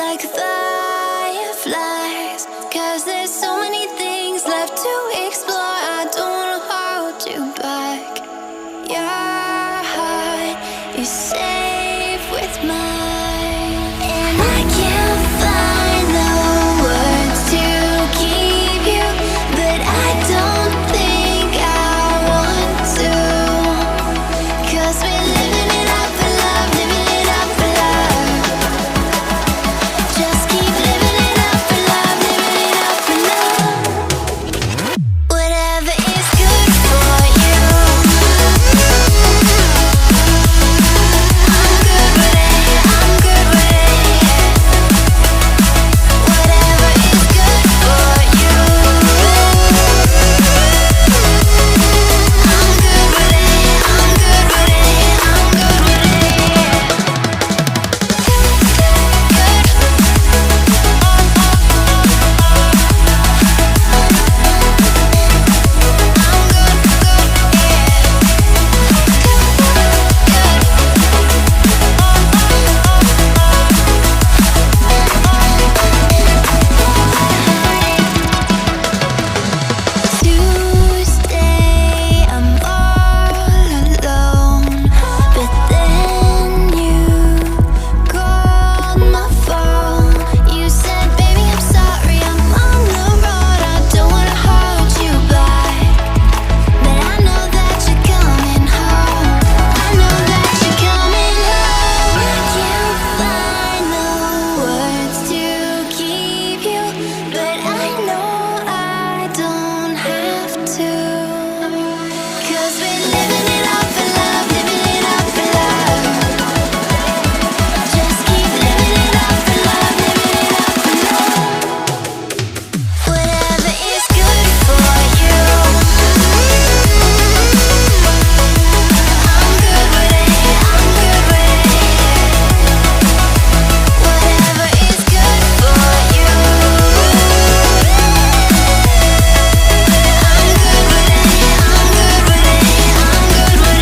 like fireflies. 'Cause there's so many things left to explore. I don't wanna hold you back. Your heart is safe with mine, and I can't find the words to keep you, but I don't think I want to. 'Cause we're living it up for love, living it up for love. Just keep living it up for love, living it up for love. Whatever is good for you, I'm good with it, I'm good with it. Whatever is good for you, I'm good with it, I'm good with it, I'm good with it. Tuesday, I'm all alone, but then you called my phone. You said, baby, I'm sorry, I'm on the road. I don't wanna hold you back, but I know that you're coming home. I know that you're coming home. I can't find the words to keep you, but I know I don't have to. 'Cause we're living it up for love, living it up for love. Just keep living it up for love, living it up for love. Whatever is good for you, I'm good with it, I'm good with it. Whatever is good for you, I'm good with it, I'm good with it, I'm good with it.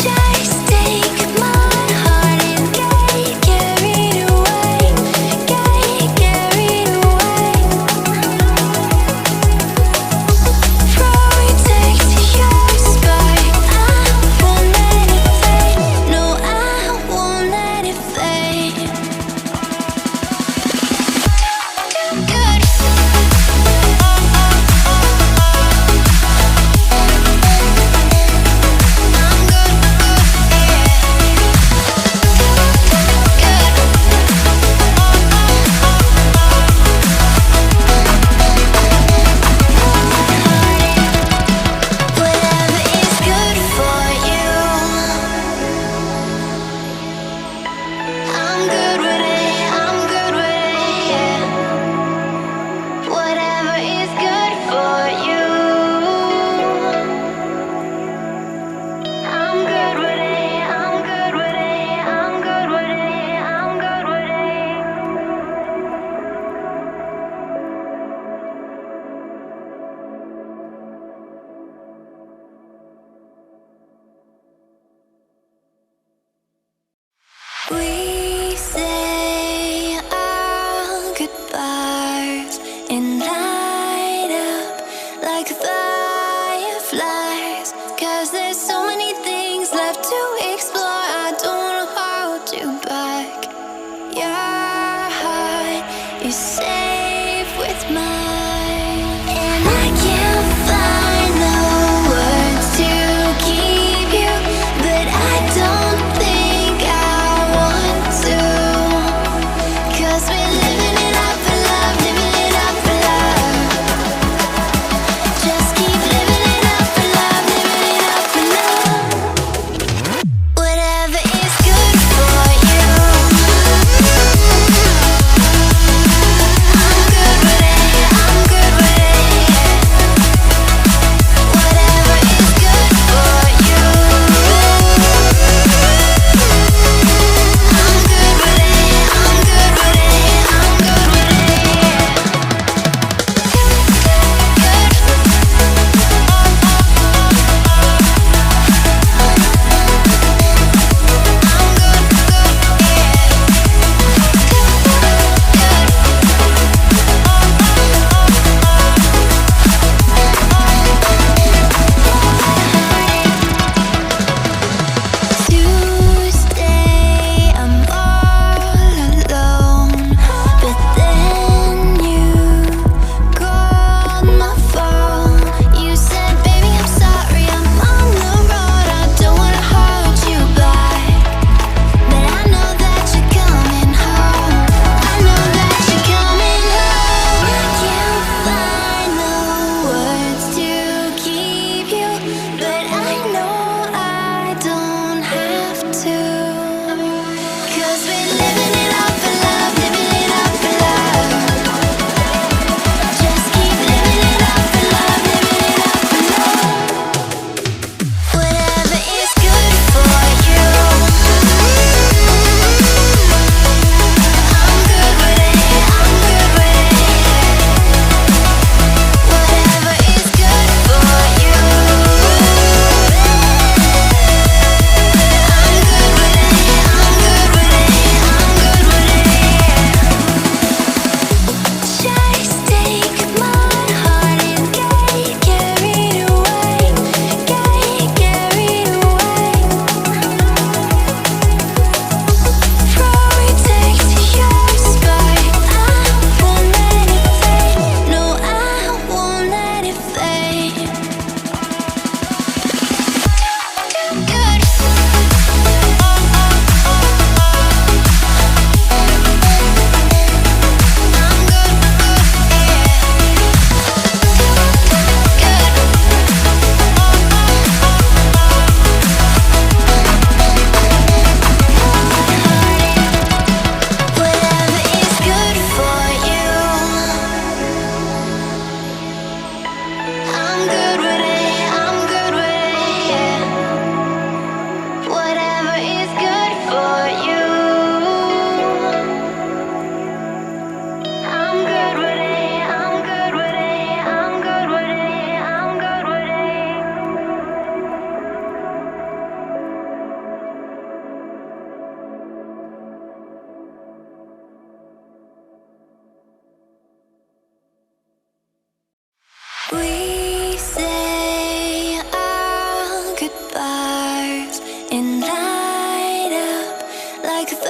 Just take my heart and get carried away, get carried away. Protect your spark, I won't let it fade. No, I won't let it fade. Good. I'm good, Whatever is good for you, I'm good with it, I'm good with it, yeah. Whatever is good for you, I'm good with it, I'm good with it, I'm good with it, I'm good with it. We say our goodbyes and light up like fireflies. 'Cause there's so many things left to explore. I don't wanna hold you back. Your heart is safe with mine, and I can't find the words to keep you, but I don't think I want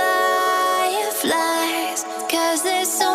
fireflies, 'cause there's so